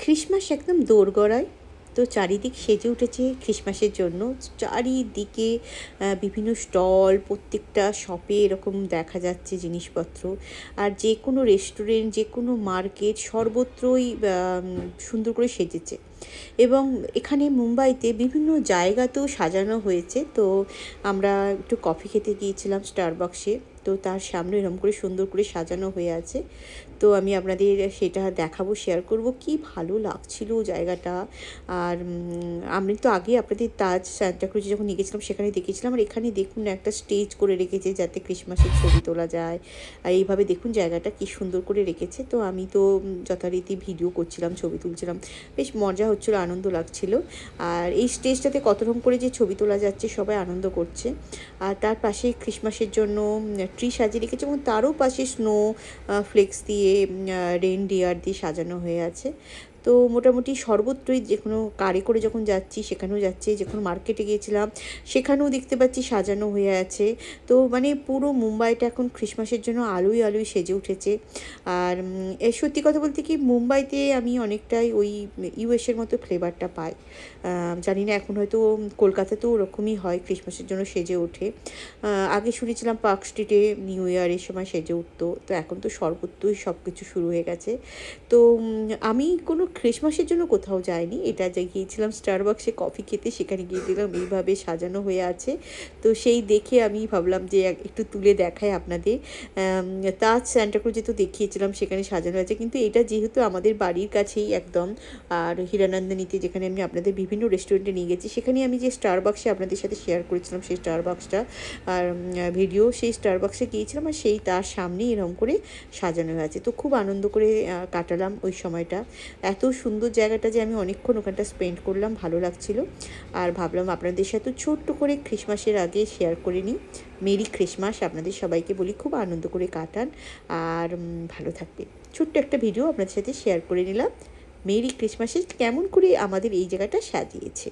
Christmas একদম দোরগড়ায়। তো চারিদিক সেজে উঠেছে খ্রিসমাসের জন্য। চারিদিকে বিভিন্ন স্টল, প্রত্যেকটা শপে এরকম দেখা যাচ্ছে জিনিসপত্র। আর যে কোনো রেস্টুরেন্ট, যে কোনো মার্কেট সর্বত্রই সুন্দর করে সেজেছে। এবং এখানে মুম্বাইতে বিভিন্ন জায়গাতেও সাজানো হয়েছে। তো আমরা একটু কফি খেতে গিয়েছিলাম স্টারবাক্সে। তো তার সামনে এরকম করে সুন্দর করে সাজানো হয়ে আছে। তো আমি আপনাদের সেটা দেখাবো, শেয়ার করব। কি ভালো লাগছিল জায়গাটা। আর আমি তো আগে আপনাদের তাজ সান্তাক্রুজে যখন নিয়ে গেছিলাম সেখানে দেখেছিলাম। আর এখানে দেখুন একটা স্টেজ করে রেখেছে যাতে ক্রিসমাসের ছবি তোলা যায়। আর এইভাবে দেখুন জায়গাটা কি সুন্দর করে রেখেছে। তো আমি তো যথারীতি ভিডিও করছিলাম, ছবি তুলছিলাম। বেশ মজা হচ্ছিলো, আনন্দ লাগছিল। আর এই স্টেজটাতে কত রকম করে যে ছবি তোলা যাচ্ছে, সবাই আনন্দ করছে। আর তার পাশে ক্রিসমাসের জন্য ট্রি সাজিয়ে রেখেছে এবং তারও পাশে স্নো ফ্লেক্স দিয়ে, রেইনডিয়ার দিয়ে সাজানো হয়ে আছে। তো মোটামুটি সর্বত্রই যে কোনো কারে করে যখন যাচ্ছি সেখানেও যাচ্ছে, যে কোনো মার্কেটে গিয়েছিলাম সেখানেও দেখতে পাচ্ছি সাজানো হয়ে আছে। তো মানে পুরো মুম্বাইটা এখন ক্রিসমাসের জন্য আলোয় আলোয় সেজে উঠেছে। আর সত্যি কথা বলতে কি, মুম্বাইতে আমি অনেকটাই ওই ইউএসের মতো ফ্লেভারটা পাই। জানি না এখন হয়তো কলকাতাতেও ওরকমই হয়, ক্রিসমাসের জন্য সেজে ওঠে। আগে শুনেছিলাম পার্ক স্ট্রিটে নিউ ইয়ারের সময় সেজে উঠতো, তো এখন তো সর্বত্রই সব কিছু শুরু হয়ে গেছে। তো আমি কোনো ক্রিসমাসের জন্য কোথাও যাইনি, এটা গিয়েছিলাম স্টারবাক্সে কফি খেতে, সেখানে গিয়ে দেখলাম এইভাবে সাজানো হয়ে আছে। তো সেই দেখে আমি ভাবলাম যে একটু তুলে দেখাই আপনাদের। তাজ সান্তাক্রুজে তো দেখিয়েছিলাম সেখানে সাজানো আছে, কিন্তু এটা যেহেতু আমাদের বাড়ির কাছেই একদম, আর হীরানন্দিনীতে যেখানে আমি আপনাদের বিভিন্ন রেস্টুরেন্টে নিয়ে গেছি, সেখানে আমি যে স্টারবাক্সে আপনাদের সাথে শেয়ার করেছিলাম সেই স্টারবাক্সটা আর ভিডিও, সেই স্টারবাক্সে গিয়েছিলাম। আর সেই তার সামনেই এরকম করে সাজানো হয়ে আছে। তো খুব আনন্দ করে কাটালাম ওই সময়টা। এত সুন্দর জায়গাটা যে আমি অনেকক্ষণ ওখানটা স্পেন্ড করলাম, ভালো লাগছিল। আর ভাবলাম আপনাদের সাথে ছোট্ট করে ক্রিসমাসের আগে শেয়ার করে নিই। মেরি ক্রিসমাস আপনাদের সবাইকে বলি, খুব আনন্দ করে কাটান আর ভালো থাকবে। ছোট্ট একটা ভিডিও আপনাদের সাথে শেয়ার করে নিলাম মেরি ক্রিসমাসে কেমন করে আমাদের এই জায়গাটা সাজিয়েছে।